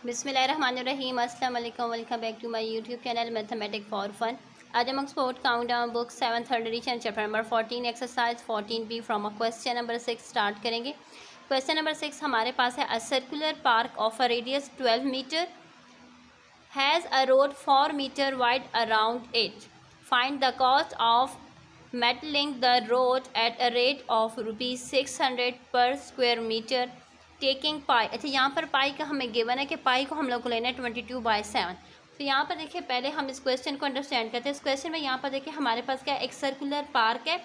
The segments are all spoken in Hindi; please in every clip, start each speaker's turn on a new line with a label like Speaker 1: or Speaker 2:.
Speaker 1: बिस्मिल्लाहिर्रहमानिर्रहीम। अस्सलाम वालेकुम, welcome back to my YouTube channel mathematic for fun. आज हम export countdown book 7th third edition chapter number 14 exercise 14B from a question number 6 start करेंगे। क्वेश्चन नंबर 6 हमारे पास है, a circular park of a radius 12 metre has a road 4 metre wide around it. Find the cost of metalling the road at a rate of ₹600 per square metre taking पाई। अच्छा, यहाँ पर पाई का हमें गिवन है कि पाई को हम लोग को लेना है 22/7। तो यहाँ पर देखिए, पहले हम इस क्वेश्चन को अंडरस्टैंड करते हैं। इस क्वेश्चन में यहाँ पर देखिए हमारे पास क्या है, एक सर्कुलर पार्क है,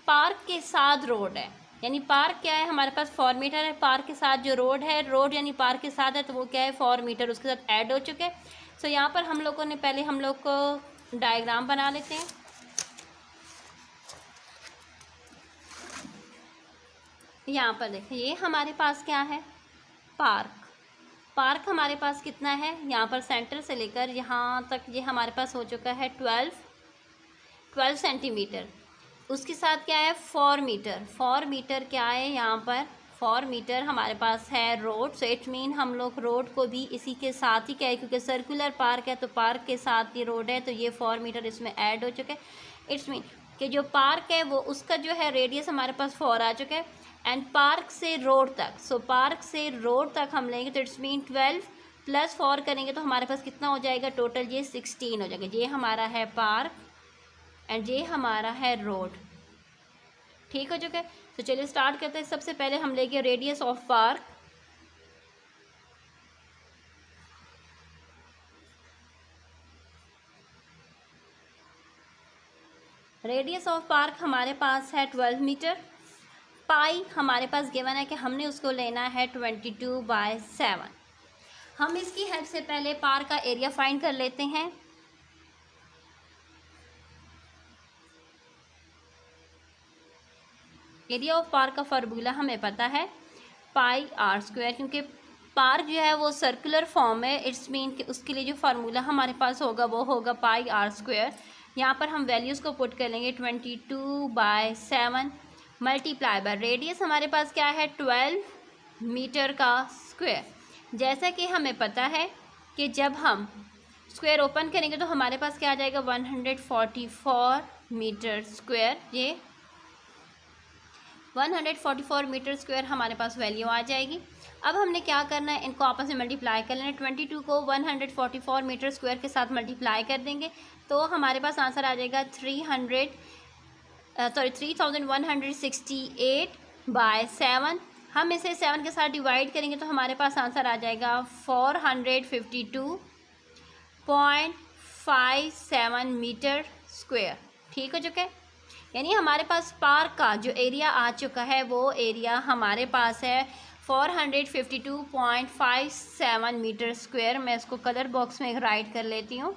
Speaker 1: पार्क के साथ रोड है। यानी पार्क क्या है, हमारे पास 4 मीटर है, पार्क के साथ जो रोड है, रोड यानी पार्क के साथ है तो वो क्या है 4 मीटर उसके साथ ऐड हो चुके हैं। सो यहाँ पर हम लोगों ने पहले हम लोग को डायग्राम बना लेते हैं। यहाँ पर देखिए, ये हमारे पास क्या है, पार्क हमारे पास कितना है, यहाँ पर सेंटर से लेकर यहाँ तक ये हमारे पास हो चुका है 12 सेंटीमीटर। उसके साथ क्या है 4 मीटर क्या है, यहाँ पर 4 मीटर हमारे पास है रोड। सो इट मीन हम लोग रोड को भी इसी के साथ ही क्या है, क्योंकि सर्कुलर पार्क है तो पार्क के साथ ही रोड है, तो ये 4 मीटर इसमें ऐड हो चुके हैं। इट्स मीन कि जो पार्क है वो उसका जो है रेडियस हमारे पास 4 आ चुका है। एंड पार्क से रोड तक, सो पार्क से रोड तक हम लेंगे तो इट्स मीन 12 + 4 करेंगे तो हमारे पास कितना हो जाएगा टोटल, ये 16 हो जाएगा। ये हमारा है पार्क एंड ये हमारा है रोड। ठीक हो चुका है। तो चलिए स्टार्ट करते हैं। सबसे पहले हम लेंगे radius of park. Radius of park हमारे पास है 12 मीटर। पाई हमारे पास गिवन है कि हमने उसको लेना है 22/7। हम इसकी हेल्प से पहले पार्क का एरिया फाइंड कर लेते हैं। एरिया ऑफ पार्क का फार्मूला हमें पता है πr², क्योंकि पार्क जो है वो सर्कुलर फॉर्म है। इट्स मीन कि उसके लिए जो फार्मूला हमारे पास होगा वो होगा πr²। यहाँ पर हम वैल्यूज़ को पुट कर लेंगे 22/7 मल्टीप्लाई बाय रेडियस हमारे पास क्या है 12 मीटर का स्क्वायर। जैसा कि हमें पता है कि जब हम स्क्वायर ओपन करेंगे तो हमारे पास क्या आ जाएगा 144 मीटर स्क्वायर। ये 144 मीटर स्क्वायर हमारे पास वैल्यू आ जाएगी। अब हमने क्या करना है, इनको आपस में मल्टीप्लाई कर लेना। 22 को 144 मीटर स्क्वायर के साथ मल्टीप्लाई कर देंगे तो हमारे पास आंसर आ जाएगा 3168/7। हम इसे 7 के साथ डिवाइड करेंगे तो हमारे पास आंसर आ जाएगा 452.57 मीटर स्क्वायर। ठीक हो चुका है। यानी हमारे पास पार्क का जो एरिया आ चुका है वो एरिया हमारे पास है 452.57 मीटर स्क्वायर। मैं इसको कलर बॉक्स में राइट कर लेती हूँ।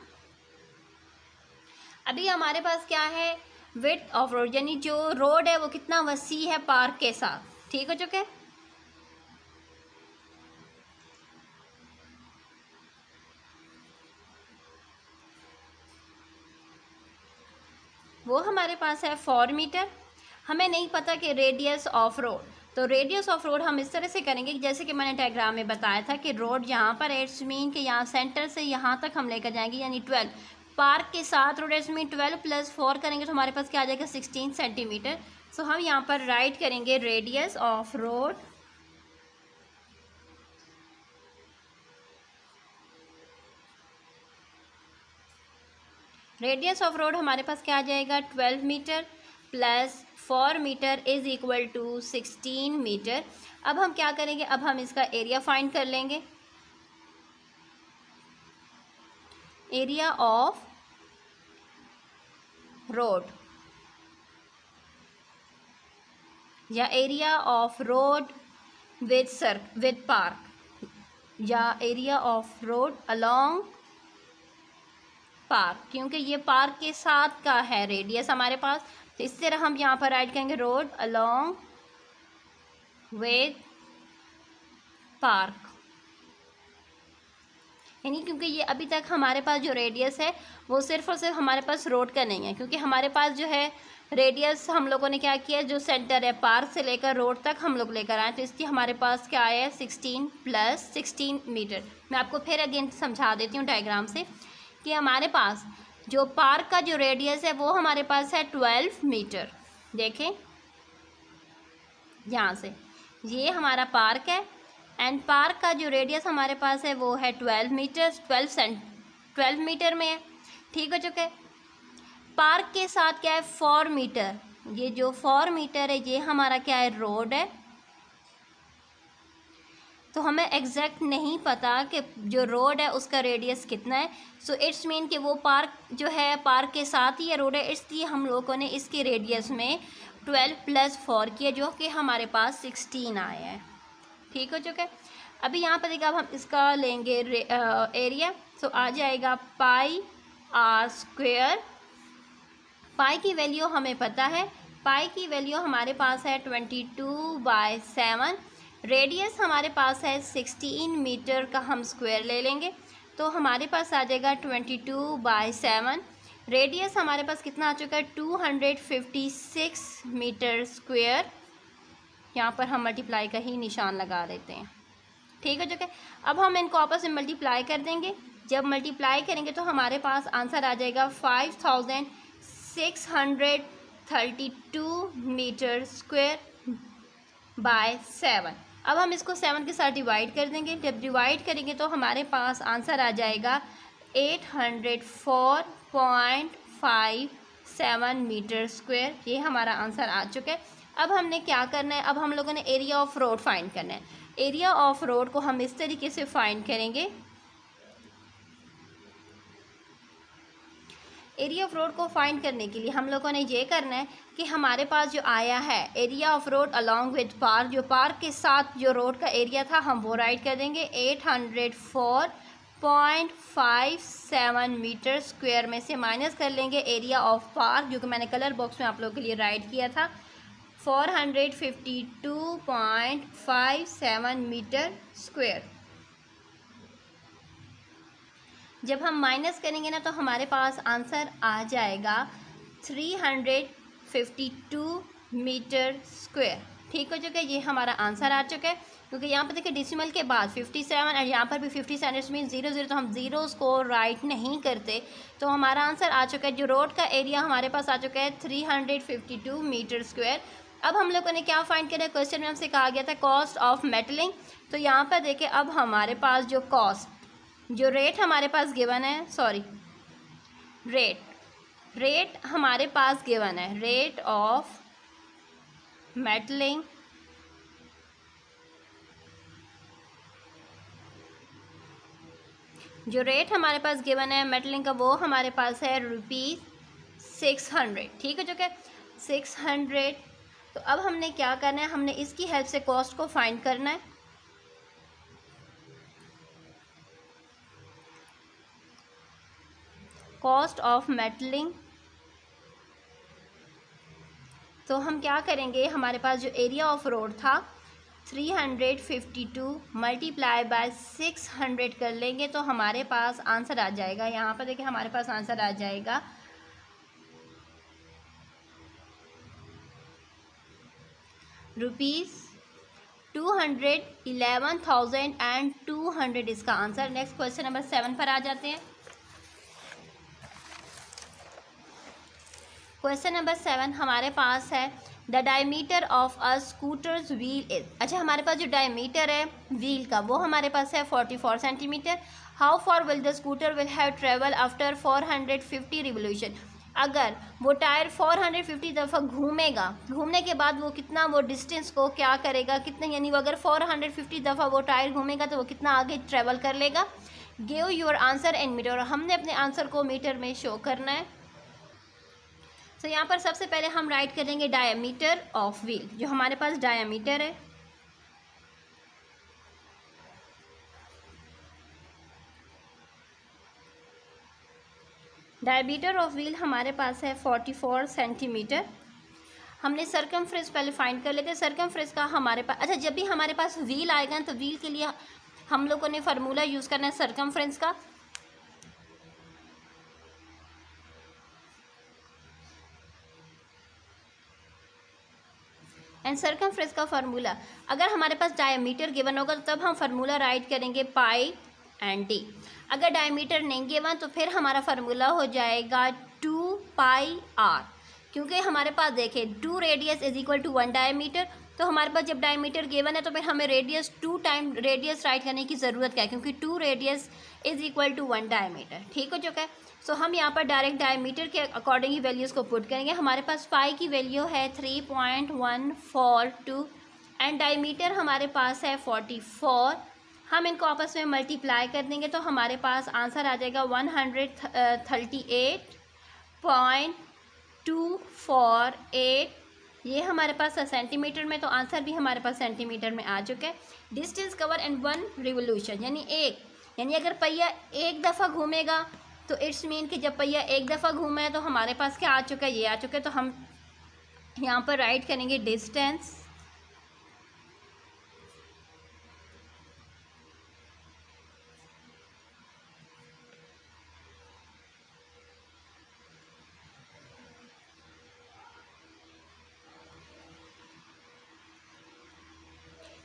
Speaker 1: अभी हमारे पास क्या है, विड्थ ऑफ रोड, यानी जो रोड है वो कितना वसी है पार्क के साथ। ठीक हो चुके हैं। वो हमारे पास है 4 मीटर। हमें नहीं पता कि रेडियस ऑफ रोड, तो रेडियस ऑफ रोड हम इस तरह से करेंगे जैसे कि मैंने डायग्राम में बताया था कि रोड यहाँ पर है, इट्स मीन कि यहाँ सेंटर से यहाँ तक हम लेकर जाएंगे, यानी 12 पार्क के साथ रोड, इट्स मीन 12 + 4 करेंगे तो हमारे पास क्या आ जाएगा 16 सेंटीमीटर। सो हम यहाँ पर राइट करेंगे रेडियस ऑफ रोड हमारे पास क्या आ जाएगा 12 metre + 4 metre is equal to 16 metre. अब हम क्या करेंगे, अब हम इसका एरिया फाइंड कर लेंगे। एरिया ऑफ रोड या area of road with park या area of road along park, क्योंकि ये पार्क के साथ का है रेडियस हमारे पास, तो इस तरह हम यहाँ पर ऐड करेंगे रोड अलोंग विद पार्क। यानी क्योंकि ये अभी तक हमारे पास जो रेडियस है वो सिर्फ और सिर्फ हमारे पास रोड का नहीं है, क्योंकि हमारे पास जो है रेडियस हम लोगों ने क्या किया, जो सेंटर है पार्क से लेकर रोड तक हम लोग लेकर आए, तो इसलिए हमारे पास क्या आया है 16 + 16 मीटर। मैं आपको फिर अगेन समझा देती हूँ डायग्राम से कि हमारे पास जो पार्क का जो रेडियस है वो हमारे पास है 12 मीटर। देखें यहाँ से ये हमारा पार्क है एंड पार्क का जो रेडियस हमारे पास है वो है 12 मीटर, 12 मीटर में है। ठीक हो चुका है। पार्क के साथ क्या है 4 मीटर, ये जो 4 मीटर है ये हमारा क्या है रोड है। तो हमें एग्जैक्ट नहीं पता कि जो रोड है उसका रेडियस कितना है, सो इट्स मीन कि वो पार्क जो है पार्क के साथ ही ये रोड है, इसलिए हम लोगों ने इसके रेडियस में 12 + 4 किया जो कि हमारे पास 16 आया है। ठीक हो चुका है। अभी यहाँ पर देखिए अब हम इसका लेंगे एरिया, तो आ जाएगा πr²। पाई की वैल्यू हमें पता है, पाई की वैल्यू हमारे पास है 22/7। रेडियस हमारे पास है 16 मीटर का, हम स्क्वायर ले लेंगे तो हमारे पास आ जाएगा 22/7। रेडियस हमारे पास कितना आ चुका है 256 मीटर स्क्वायर। यहाँ पर हम मल्टीप्लाई का ही निशान लगा देते हैं। ठीक है चुके। अब हम इनको आपस में मल्टीप्लाई कर देंगे। जब मल्टीप्लाई करेंगे तो हमारे पास आंसर आ जाएगा 5632 मीटर स्क्वायर बाय 7। अब हम इसको 7 के साथ डिवाइड कर देंगे। जब डिवाइड करेंगे तो हमारे पास आंसर आ जाएगा 804.57 मीटर स्क्वायर। ये हमारा आंसर आ चुका है। अब हमने क्या करना है, अब हम लोगों ने एरिया ऑफ रोड फाइंड करना है। एरिया ऑफ रोड को हम इस तरीके से फाइंड करेंगे। एरिया ऑफ रोड को फाइंड करने के लिए हम लोगों ने ये करना है कि हमारे पास जो आया है area of road along with park, जो पार्क के साथ जो रोड का एरिया था हम वो राइट कर देंगे। 804.57 मीटर स्क्वायर में से माइनस कर लेंगे एरिया ऑफ पार्क, जो कि मैंने कलर बॉक्स में आप लोगों के लिए राइट किया था, 452.57 मीटर स्क्वायर। जब हम माइनस करेंगे ना तो हमारे पास आंसर आ जाएगा 352 मीटर स्क्वायर। ठीक हो चुका है। ये हमारा आंसर आ चुका है, क्योंकि यहाँ पर देखिए डिसिमल के बाद 57 और यहाँ पर भी 57, इट्स मीन 0 तो हम जीरोस को राइट नहीं करते, तो हमारा आंसर आ चुका है। जो रोड का एरिया हमारे पास आ चुका है 352 मीटर स्क्वायर। अब हम लोगों ने क्या फाइंड किया, क्वेश्चन में हमसे कहा गया था कॉस्ट ऑफ मेटलिंग। तो यहाँ पर देखिए अब हमारे पास जो कॉस्ट, जो रेट हमारे पास गिवन है, सॉरी रेट हमारे पास गिवन है, रेट ऑफ मेटलिंग जो रेट हमारे पास गिवन है मेटलिंग का वो हमारे पास है ₹600। ठीक है जो कि 600। तो अब हमने क्या करना है, हमने इसकी हेल्प से कॉस्ट को फाइंड करना है। कॉस्ट ऑफ मेटलिंग, तो हम क्या करेंगे, हमारे पास जो एरिया ऑफ रोड था 352 मल्टीप्लाई बाय 600 कर लेंगे तो हमारे पास आंसर आ जाएगा। यहाँ पर देखिए हमारे पास आंसर आ जाएगा ₹211,200 इसका आंसर। नेक्स्ट क्वेश्चन नंबर 7 पर आ जाते हैं। क्वेश्चन नंबर 7 हमारे पास है the diameter of a scooters wheel is. अच्छा, हमारे पास जो डायमीटर है व्हील का वो हमारे पास है 44 centimetre. How for will the scooter will have travel after 450 revolution. अगर वो टायर 450 दफ़ा घूमेगा, घूमने के बाद वो कितना, वो डिस्टेंस को क्या करेगा, कितना, यानी वो अगर 450 दफ़ा वो टायर घूमेगा तो वो कितना आगे ट्रेवल कर लेगा। Give your answer in metre, और हमने अपने आंसर को मीटर में शो करना है। तो यहाँ पर सबसे पहले हम राइट करेंगे डायमीटर ऑफ व्हील, जो हमारे पास डायमीटर है। डायमीटर ऑफ व्हील हमारे पास है 44 सेंटीमीटर। हमने सर्कमफ्रेंस पहले फाइंड कर लेते हैं। सर्कमफ्रेंस का हमारे पास, अच्छा जब भी हमारे पास व्हील आएगा तो व्हील के लिए हम लोगों ने फार्मूला यूज़ करना है सर्कमफ्रेंस का। एंड सर्कमफ्रेंस का फार्मूला, अगर हमारे पास डायमीटर गिवन होगा तो तब हम फार्मूला राइट करेंगे पाई एंड डी। अगर डायमीटर नहीं गिवन तो फिर हमारा फार्मूला हो जाएगा 2 पाई आर, क्योंकि हमारे पास देखें 2 radius is equal to 1 diameter, तो हमारे पास जब डायमीटर गिवन है तो फिर हमें रेडियस 2 टाइम रेडियस राइट करने की ज़रूरत क्या है, क्योंकि 2 radius is equal to 1 diameter. ठीक हो चुका है। सो हम यहाँ पर डायरेक्ट डायमीटर के अकॉर्डिंग ही वैल्यूज़ को पुट करेंगे। हमारे पास पाई की वैल्यू है 3.142 एंड डायमीटर हमारे पास है 44। हम इनको आपस में मल्टीप्लाई कर देंगे तो हमारे पास आंसर आ जाएगा 138.248। ये हमारे पास है सेंटीमीटर में, तो आंसर भी हमारे पास सेंटीमीटर में आ चुका है। डिस्टेंस कवर इन 1 रिवोल्यूशन, यानी अगर पहिया एक दफ़ा घूमेगा तो इट्स मीन कि जब पहिया एक दफ़ा घूमा है तो हमारे पास क्या आ चुका है, ये आ चुका है। तो हम यहाँ पर राइट करेंगे डिस्टेंस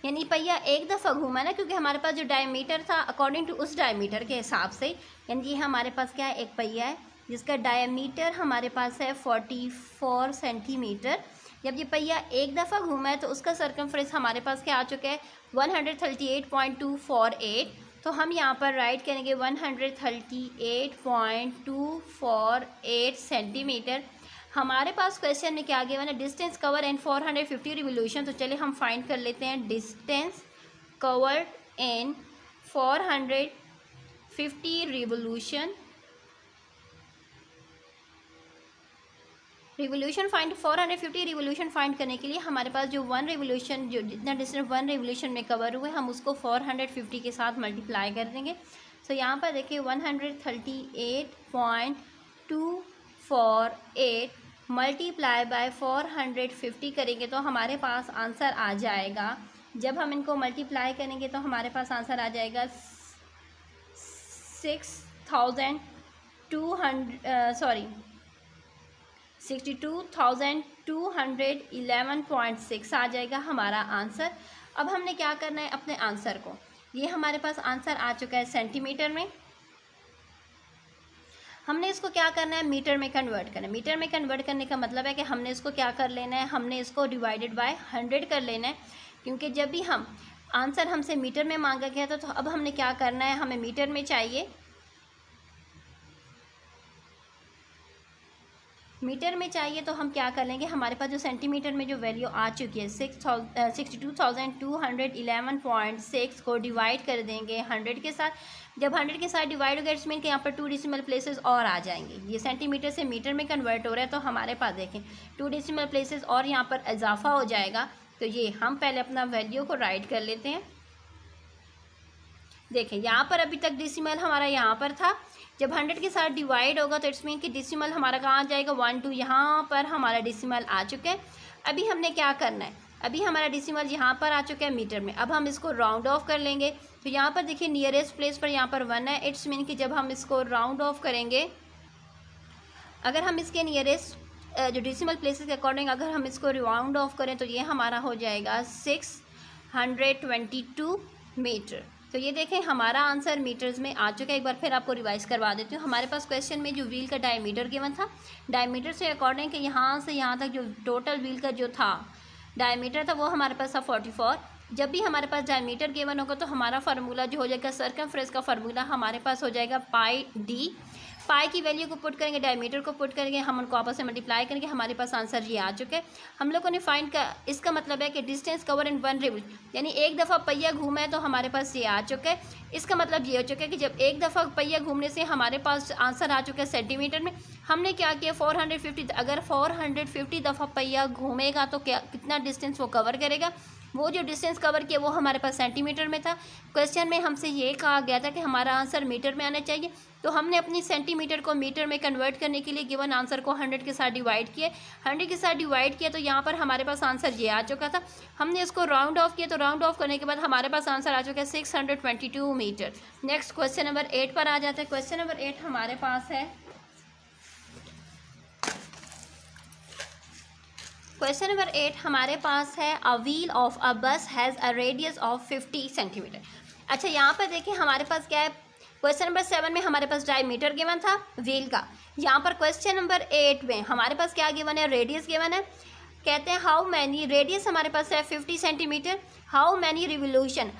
Speaker 1: यानी पहिया एक दफ़ा घूमा ना, क्योंकि हमारे पास जो डायमीटर था अकॉर्डिंग टू उस डायमीटर के हिसाब से, यानी ये हमारे पास क्या है, एक पहिया है जिसका डायमीटर हमारे पास है 44 सेंटीमीटर। जब ये पहिया एक दफ़ा घूमा है तो उसका सर्कमफ्रेंस हमारे पास क्या आ चुका है 138.248। तो हम यहाँ पर राइट करेंगे 138.248 सेंटीमीटर। हमारे पास क्वेश्चन में क्या गिवन है, डिस्टेंस कवर इन 450 रिवोल्यूशन। तो चलिए हम फाइंड कर लेते हैं distance covered in 450 revolution. Revolution find 450 revolution find करने के लिए हमारे पास जो 1 रिवोल्यूशन, जो जितना डिस्टेंस 1 रिवोल्यूशन में कवर हुए हम उसको 450 के साथ मल्टीप्लाई कर देंगे। सो यहाँ पर देखिए 138.248 मल्टीप्लाई बाय 450 करेंगे तो हमारे पास आंसर आ जाएगा, जब हम इनको मल्टीप्लाई करेंगे तो हमारे पास आंसर आ जाएगा 62,211.6 आ जाएगा हमारा आंसर। अब हमने क्या करना है, अपने आंसर को, ये हमारे पास आंसर आ चुका है सेंटीमीटर में, हमने इसको क्या करना है मीटर में कन्वर्ट करना है। मीटर में कन्वर्ट करने का मतलब है कि हमने इसको क्या कर लेना है, हमने इसको डिवाइडेड बाय 100 कर लेना है, क्योंकि जब भी हम आंसर हमसे मीटर में मांगा गया था तो अब हमने क्या करना है, हमें मीटर में चाहिए, मीटर में चाहिए तो हम क्या कर लेंगे, हमारे पास जो सेंटीमीटर में जो वैल्यू आ चुकी है 62,211.6 को डिवाइड कर देंगे 100 के साथ। जब 100 के साथ डिवाइड हो गया इट्स मीन कि यहाँ पर 2 डेसिमल प्लेसेस और आ जाएंगे। ये सेंटीमीटर से मीटर में कन्वर्ट हो रहा है तो हमारे पास देखें 2 डेसिमल प्लेसेस और यहाँ पर इजाफा हो जाएगा। तो ये हम पहले अपना वैल्यू को राइट कर लेते हैं। देखें यहाँ पर अभी तक डेसिमल हमारा यहाँ पर था, जब 100 के साथ डिवाइड होगा तो इट्स मीन कि डेसिमल हमारा कहाँ आ जाएगा 1 2, यहाँ पर हमारा डेसिमल आ चुका है। अभी हमने क्या करना है, अभी हमारा डेसिमल यहाँ पर आ चुका है मीटर में, अब हम इसको राउंड ऑफ कर लेंगे। तो यहाँ पर देखिए नियरेस्ट प्लेस पर यहाँ पर 1 है, इट्स मीन कि जब हम इसको राउंड ऑफ करेंगे, अगर हम इसके नियरेस्ट जो डेसिमल प्लेसेस के अकॉर्डिंग अगर हम इसको राउंड ऑफ करें तो ये हमारा हो जाएगा 622 मीटर। तो ये देखें हमारा आंसर मीटर्स में आ चुका है। एक बार फिर आपको रिवाइज करवा देती हूँ। हमारे पास क्वेश्चन में जो व्हील का डायमीटर गिवन था, डायमीटर से अकॉर्डिंग कि यहाँ से यहाँ तक जो टोटल व्हील का जो था डायमीटर था वो हमारे पास था 44। जब भी हमारे पास डायमीटर गिवन होगा तो हमारा फार्मूला जो हो जाएगा सर्कमफ्रेंस का फार्मूला हमारे पास हो जाएगा पाई डी। पाई की वैल्यू को पुट करेंगे, डायमीटर को पुट करेंगे, हम उनको आपस में मल्टीप्लाई करेंगे, हमारे पास आंसर ये आ चुके हैं। हम लोगों ने फाइंड का इसका मतलब है कि डिस्टेंस कवर इन 1 रिवोल्यूशन, यानी एक दफ़ा पहिया घूमा है तो हमारे पास ये आ चुका है। इसका मतलब ये हो चुका है कि जब एक दफ़ा पहिया घूमने से हमारे पास आंसर आ चुका है सेंटीमीटर में। हमने क्या किया 450, अगर 450 दफ़ा पहिया घूमेगा तो क्या कितना डिस्टेंस वो कवर करेगा, वो जो डिस्टेंस कवर किया वो हमारे पास सेंटीमीटर में था। क्वेश्चन में हमसे ये कहा गया था कि हमारा आंसर मीटर में आना चाहिए, तो हमने अपनी सेंटीमीटर को मीटर में कन्वर्ट करने के लिए गिवन आंसर को 100 के साथ डिवाइड किए। 100 के साथ डिवाइड किया तो यहाँ पर हमारे पास आंसर ये आ चुका था। हमने इसको राउंड ऑफ किया तो राउंड ऑफ करने के बाद हमारे पास आंसर आ चुका है 622 मीटर। नेक्स्ट क्वेश्चन नंबर 8 पर आ जाते हैं। क्वेश्चन नंबर 8 हमारे पास है क्वेश्चन नंबर 8 हमारे पास है अ व्हील ऑफ अ बस has a radius of 50 centimetre. अच्छा, यहाँ पर देखिए हमारे पास क्या है, क्वेश्चन नंबर 7 में हमारे पास डायमीटर गिवन था व्हील का। यहाँ पर क्वेश्चन नंबर 8 में हमारे पास क्या गिवन है, रेडियस गिवन है। कहते हैं हाउ मैनी, रेडियस हमारे पास है 50 centimetre, how many revolution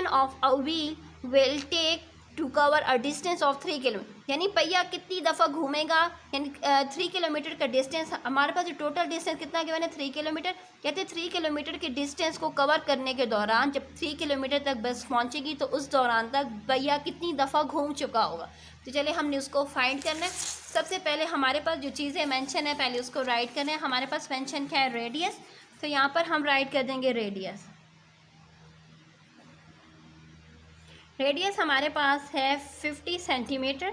Speaker 1: of a wheel will take to cover a distance of 3 kilometre, यानी पहिया कितनी दफ़ा घूमेगा, यानी 3 किलोमीटर का डिस्टेंस हमारे पास जो टोटल डिस्टेंस कितना गिवन है 3 किलोमीटर। कहते हैं 3 किलोमीटर के डिस्टेंस को कवर करने के दौरान जब 3 किलोमीटर तक बस पहुंचेगी तो उस दौरान तक पहिया कितनी दफ़ा घूम चुका होगा। तो चलिए हमने उसको फाइंड करना है। सबसे पहले हमारे पास जो चीज़ें मेंशन है पहले उसको राइट करना है। हमारे पास मेंशन क्या है, रेडियस, तो यहाँ पर हम राइट कर देंगे रेडियस। रेडियस हमारे पास है 50 सेंटीमीटर।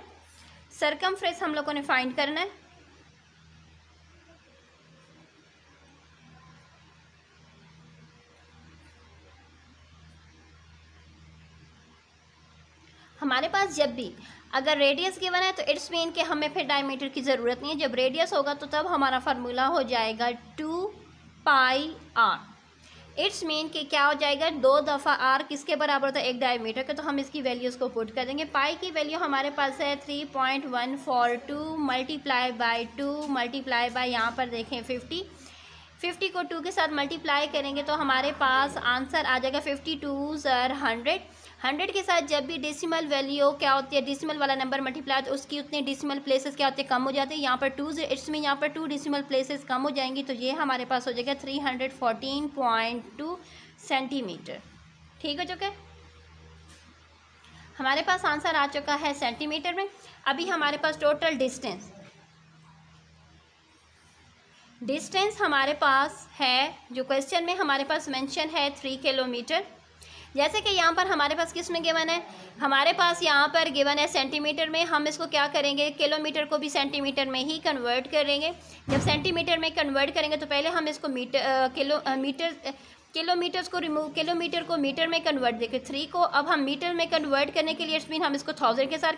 Speaker 1: सरकमफ्रेंस हम लोगों ने फाइंड करना है। हमारे पास जब भी अगर रेडियस गिवन है तो इट्स मीन कि हमें फिर डायमीटर की ज़रूरत नहीं है। जब रेडियस होगा तो तब हमारा फार्मूला हो जाएगा 2πr। इट्स मीन कि क्या हो जाएगा, 2 दफ़ा आर किसके बराबर होता है, एक डायमीटर के। तो हम इसकी वैल्यूज़ को पुट कर देंगे। पाई की वैल्यू हमारे पास है 3.142 मल्टीप्लाई बाय 2 मल्टीप्लाई बाय यहाँ पर देखें 50 को 2 के साथ मल्टीप्लाई करेंगे तो हमारे पास आंसर आ जाएगा 52 ज़र 100 के साथ जब भी डेसिमल वैल्यू क्या होती है, डेसिमल वाला नंबर मल्टीप्लाई तो उसकी उतने डेसिमल प्लेसेस क्या होते हैं, कम हो जाते हैं। यहाँ पर 2 इट्स में यहाँ पर 2 डेसिमल प्लेसेस कम हो जाएंगी तो ये हमारे पास हो जाएगा 314.2 सेंटीमीटर। ठीक हो चुका है, हमारे पास आंसर आ चुका है सेंटीमीटर में। अभी हमारे पास टोटल डिस्टेंस हमारे पास है, जो क्वेश्चन में हमारे पास मेंशन है 3 किलोमीटर। जैसे कि यहाँ पर हमारे पास किस में गिवन है, हमारे पास यहाँ पर गिवन है सेंटीमीटर में। हम इसको क्या करेंगे, किलोमीटर को भी सेंटीमीटर में ही कन्वर्ट करेंगे। जब सेंटीमीटर में कन्वर्ट करेंगे तो पहले हम इसको किलोमीटर्स को रिमूव, किलोमीटर को मीटर में कन्वर्ट देखें 3 को। अब हम मीटर में कन्वर्ट करने के लिए इट्स मीन हम इसको 1000 के साथ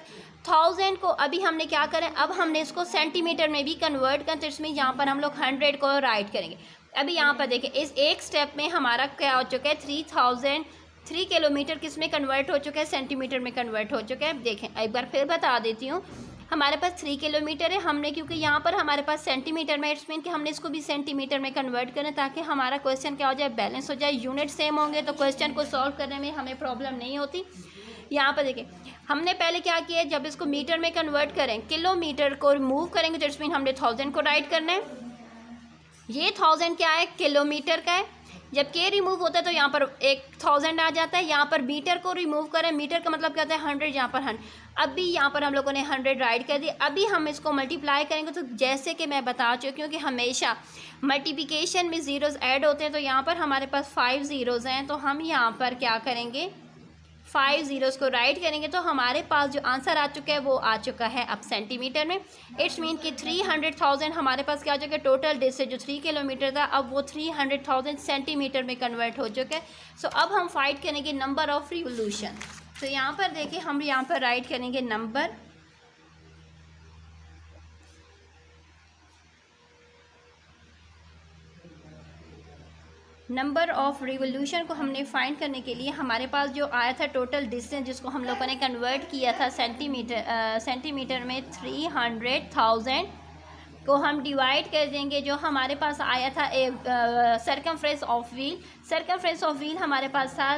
Speaker 1: 1000 को अभी हमने क्या करें, अब हमने इसको सेंटीमीटर में भी कन्वर्ट करें तो इट्स मीन यहाँ पर हम लोग 100 को राइट करेंगे। अभी यहाँ पर देखें इस एक स्टेप में हमारा क्या हो चुका है, 3 किलोमीटर किस में कन्वर्ट हो चुका है, सेंटीमीटर में कन्वर्ट हो चुका है। देखें एक बार फिर बता देती हूँ, हमारे पास 3 किलोमीटर है, हमने क्योंकि यहाँ पर हमारे पास सेंटीमीटर में इट्स मीन कि हमने इसको भी सेंटीमीटर में कन्वर्ट करना ताकि हमारा क्वेश्चन क्या हो जाए, बैलेंस हो जाए। यूनिट सेम होंगे तो क्वेश्चन को सॉल्व करने में हमें प्रॉब्लम नहीं होती। यहाँ पर देखें हमने पहले क्या किया, जब इसको मीटर में कन्वर्ट करें, किलोमीटर को रिमूव करेंगे तो इट्स मीन हमने 1000 को राइट करना है। ये 1000 क्या है, किलोमीटर का है। जब के रिमूव होता है तो यहाँ पर 1000 आ जाता है। यहाँ पर मीटर को रिमूव करें, मीटर का मतलब क्या होता है 100, यहाँ पर 100। अभी यहाँ पर हम लोगों ने 100 राइट कर दी। अभी हम इसको मल्टीप्लाई करेंगे तो जैसे कि मैं बता चुकी हूँ कि हमेशा मल्टीप्लिकेशन में ज़ीरोज़ ऐड होते हैं, तो यहाँ पर हमारे पास 5 ज़ीरोज़ हैं तो हम यहाँ पर क्या करेंगे, 5 ज़ीरोज़ को राइट करेंगे तो हमारे पास जो आंसर आ चुका है वो आ चुका है अब सेंटीमीटर में। इट्स मीन कि 300,000 हमारे पास क्या हो चुका है, टोटल डिस्टेंस जो 3 किलोमीटर था अब वो 300,000 सेंटीमीटर में कन्वर्ट हो चुका है। सो अब हम फाइंड करेंगे नंबर ऑफ रिवोल्यूशन। तो यहाँ पर देखिए हम यहाँ पर राइट करेंगे नंबर ऑफ रिवोल्यूशन को हमने फाइंड करने के लिए हमारे पास जो आया था टोटल डिस्टेंस जिसको हम लोगों ने कन्वर्ट किया था सेंटीमीटर में, 300,000 को हम डिवाइड कर देंगे। जो हमारे पास आया था सर्कमफ्रेंस ऑफ व्हील हमारे पास था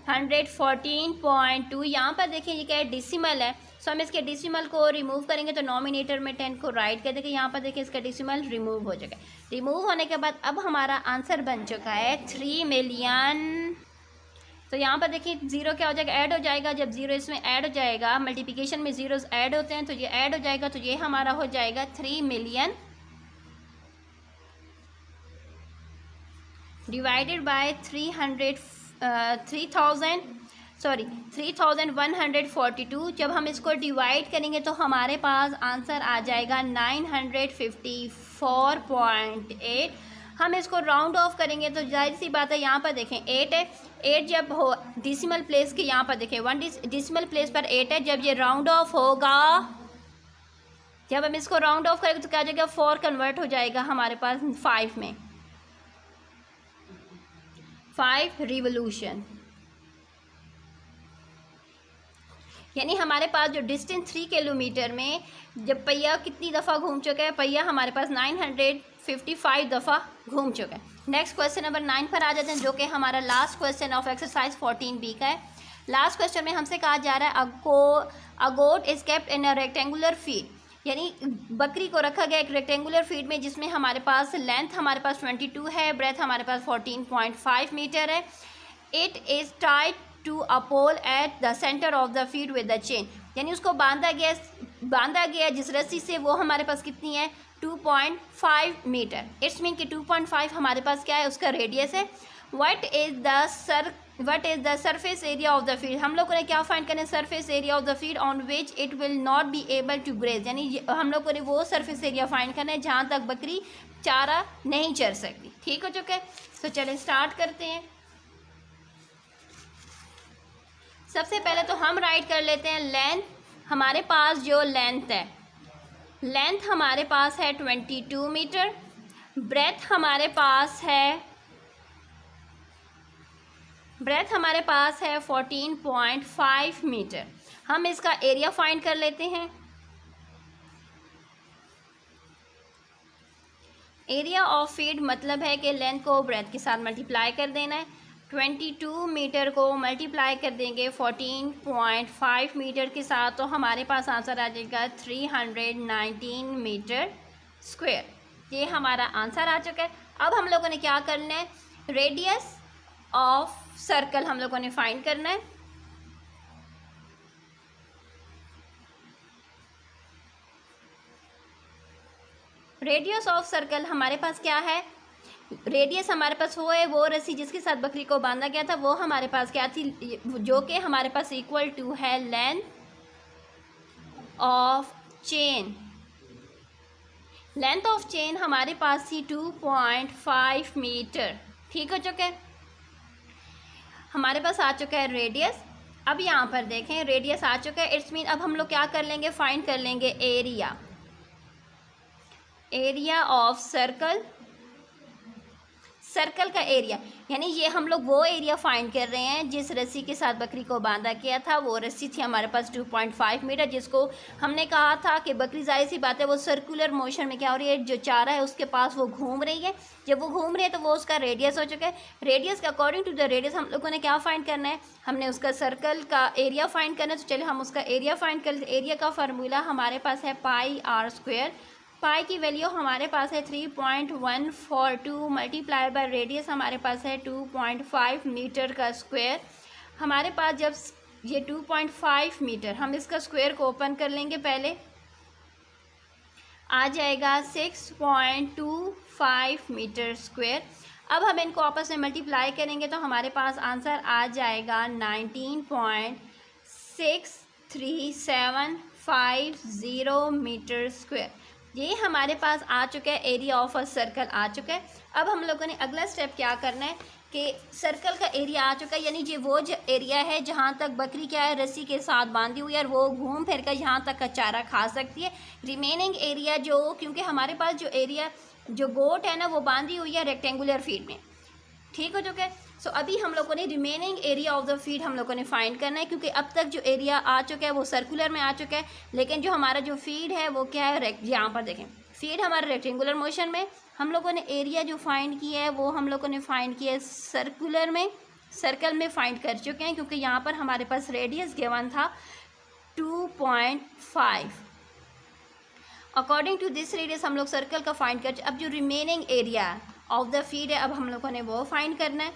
Speaker 1: 314.2। यहाँ पर देखिए ये क्या है, डेसिमल है। सो हम इसके डेसिमल को रिमूव करेंगे तो नॉमिनेटर में 10 को राइट कर देंगे। यहाँ पर देखिए इसका डेसिमल रिमूव हो जाएगा। रिमूव होने के बाद अब हमारा आंसर बन चुका है 3 मिलियन। तो यहाँ पर देखिए ज़ीरो क्या हो जाएगा, ऐड हो जाएगा। जब ज़ीरो इसमें ऐड हो जाएगा, मल्टीप्लिकेशन में ज़ीरोज़ ऐड होते हैं तो ये ऐड हो जाएगा, तो ये हमारा हो जाएगा 3 मिलियन डिवाइडेड बाय 3,142। जब हम इसको डिवाइड करेंगे तो हमारे पास आंसर आ जाएगा 954.8। हम इसको राउंड ऑफ करेंगे तो जाहिर सी बात है, यहाँ पर देखें 8 है। 8 जब हो डिसिमल प्लेस के, यहाँ पर देखें 1 डिसिमल प्लेस पर 8 है। जब ये राउंड ऑफ होगा जब हम इसको राउंड ऑफ करेंगे तो क्या हो जाएगा, 4 कन्वर्ट हो जाएगा हमारे पास 5 में, 5 रिवोल्यूशन। यानी हमारे पास जो डिस्टेंस 3 किलोमीटर में जब पहिया कितनी दफ़ा घूम चुका है, पहिया हमारे पास 955 दफ़ा घूम चुका है। नेक्स्ट क्वेश्चन नंबर 9 पर आ जाते हैं, जो कि हमारा last question of exercise 14B का है। लास्ट क्वेश्चन में हमसे कहा जा रहा है a goat is kept in a rectangular field, यानी बकरी को रखा गया एक रेक्टेंगुलर फीड में, जिसमें हमारे पास लेंथ हमारे पास 22 है, ब्रेथ हमारे पास 14.5 मीटर है। It is tied to a pole at the centre of the field with the chain, यानी उसको बांधा गया जिस रस्सी से, वो हमारे पास कितनी है, 2.5 मीटर। इट्स मीन कि 2.5 हमारे पास क्या है, उसका रेडियस है। What is the surface area of the field, हम लोगों ने क्या फाइंड करना है, surface area of the field on which it will not be able to graze, यानी हम लोगों ने वो सरफेस एरिया फाइंड करना है जहाँ तक बकरी चारा नहीं चर सकती। ठीक हो चुका है, तो चलिए स्टार्ट करते हैं। सबसे पहले तो हम राइट कर लेते हैं लेंथ, हमारे पास जो लेंथ है, लेंथ हमारे पास है 22 मीटर, ब्रेथ हमारे पास है 14.5 मीटर। हम इसका एरिया फाइंड कर लेते हैं। एरिया ऑफ फीड मतलब है कि लेंथ को ब्रेथ के साथ मल्टीप्लाई कर देना है। 22 मीटर को मल्टीप्लाई कर देंगे 14.5 मीटर के साथ, तो हमारे पास आंसर आ जाएगा 319 मीटर स्क्वायर। ये हमारा आंसर आ चुका है। अब हम लोगों ने क्या करना है, रेडियस ऑफ सर्कल हम लोगों ने फाइंड करना है। रेडियस ऑफ सर्कल हमारे पास क्या है, रेडियस हमारे पास वो रस्सी जिसके साथ बकरी को बांधा गया था, वो हमारे पास क्या थी, जो कि हमारे पास इक्वल टू है length of chain. Length of chain हमारे पास थी 2.5 मीटर। ठीक हो चुका है, हमारे पास आ चुका है रेडियस। अब यहाँ पर देखें रेडियस आ चुका है, इट्स मीन अब हम लोग क्या कर लेंगे, फाइंड कर लेंगे एरिया ऑफ सर्कल का एरिया, यानी ये हम लोग वो एरिया फाइंड कर रहे हैं जिस रस्सी के साथ बकरी को बांधा किया था। वो रस्सी थी हमारे पास 2.5 मीटर, जिसको हमने कहा था कि बकरी जाहिर सी बात है वो सर्कुलर मोशन में क्या हो रही है, जो चारा है उसके पास वो घूम रही है। जब वो घूम रही है तो वो उसका रेडियस हो चुका है। रेडियस के अकॉर्डिंग टू द रेडियस हम लोगों ने क्या फाइंड करना है, हमने उसका सर्कल का एरिया फाइंड करना है। तो चलिए हम उसका एरिया फाइंड कर लेते। एरिया का फार्मूला हमारे पास है πr²। पाई की वैल्यू हमारे पास है 3.142 मल्टीप्लाई बाय रेडियस हमारे पास है 2.5 मीटर का स्क्वायर। हमारे पास जब ये 2.5 मीटर, हम इसका स्क्वायर को ओपन कर लेंगे, पहले आ जाएगा 6.25 मीटर स्क्वायर। अब हम इनको आपस में मल्टीप्लाई करेंगे तो हमारे पास आंसर आ जाएगा 19.6375 मीटर स्क्वायर। ये हमारे पास आ चुका है, एरिया ऑफ अ सर्कल आ चुका है। अब हम लोगों ने अगला स्टेप क्या करना है कि सर्कल का एरिया आ चुका है, यानी ये वो एरिया है जहाँ तक बकरी क्या है, रस्सी के साथ बांधी हुई है और वो घूम फिर कर यहाँ तक का चारा खा सकती है। रिमेनिंग एरिया जो, क्योंकि हमारे पास जो एरिया जो गोट है ना वो बांधी हुई है रेक्टेंगुलर फीड में। ठीक हो चुका है। सो अभी हम लोगों ने remaining area of the field हम लोगों ने फाइंड करना है, क्योंकि अब तक जो एरिया आ चुका है वो सर्कुलर में आ चुका है, लेकिन जो हमारा जो फीड है वो क्या है, यहाँ पर देखें फीड हमारा रेक्टेंगुलर मोशन में। हम लोगों ने एरिया जो फाइंड किया है वो हम लोगों ने फाइंड किया है सर्कुलर में, सर्कल में फाइंड कर चुके हैं, क्योंकि यहाँ पर हमारे पास रेडियस गिवन था 2.5। अकॉर्डिंग टू दिस रेडियस हम लोग सर्कल का फाइंड कर। अब जो remaining area of the feed है अब हम लोगों ने वो फाइंड करना है।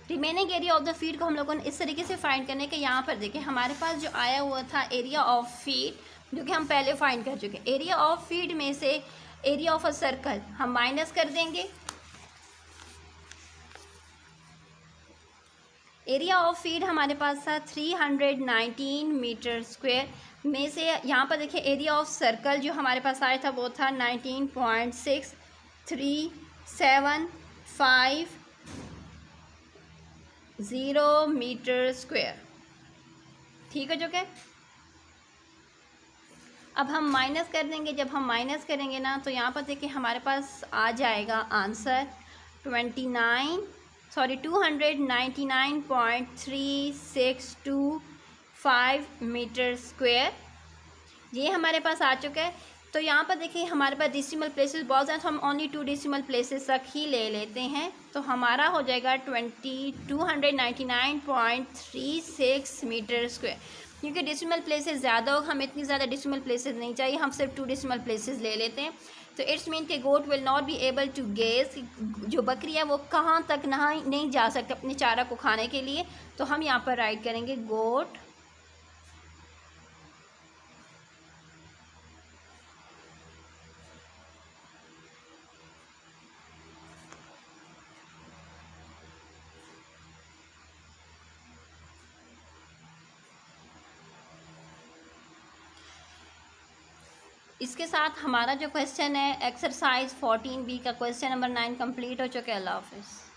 Speaker 1: Remaining area of the feed को हम लोगों ने इस तरीके से फाइंड करने के, यहाँ पर देखें हमारे पास जो आया हुआ था एरिया ऑफ फीड, जो कि हम पहले फाइंड कर चुके। एरिया ऑफ फीड में से एरिया ऑफ अ सर्कल हम माइनस कर देंगे। एरिया ऑफ फीड हमारे पास था 319 मीटर स्क्वायर में से, यहाँ पर देखिए एरिया ऑफ सर्कल जो हमारे पास आया था वो था 19.63 750 मीटर स्क्वायर। ठीक है जो कि अब हम माइनस कर देंगे। जब हम माइनस करेंगे ना तो यहाँ पर देखिए हमारे पास आ जाएगा आंसर 299.3625 मीटर स्क्वायर। ये हमारे पास आ चुका है। तो यहाँ पर देखिए हमारे पास डेसिमल प्लेसेस बहुत ज़्यादा, तो हम ओनली 2 डेसिमल प्लेसेस तक ही ले लेते हैं। तो हमारा हो जाएगा 299.36 मीटर स्क्वायर। क्योंकि डेसिमल प्लेसेस ज़्यादा हो, हमें इतनी ज़्यादा डेसिमल प्लेसेस नहीं चाहिए, हम सिर्फ 2 डेसिमल प्लेसेस ले लेते हैं। तो इट्स मीन के goat will not be able to graze, जो बकरी है वो कहाँ तक नहीं जा सकते अपने चारा को खाने के लिए। तो हम यहाँ पर राइट करेंगे गोट इसके साथ हमारा जो क्वेश्चन है एक्सरसाइज 14B का क्वेश्चन नंबर 9 कंप्लीट हो चुका है। अल्लाह हाफिज़।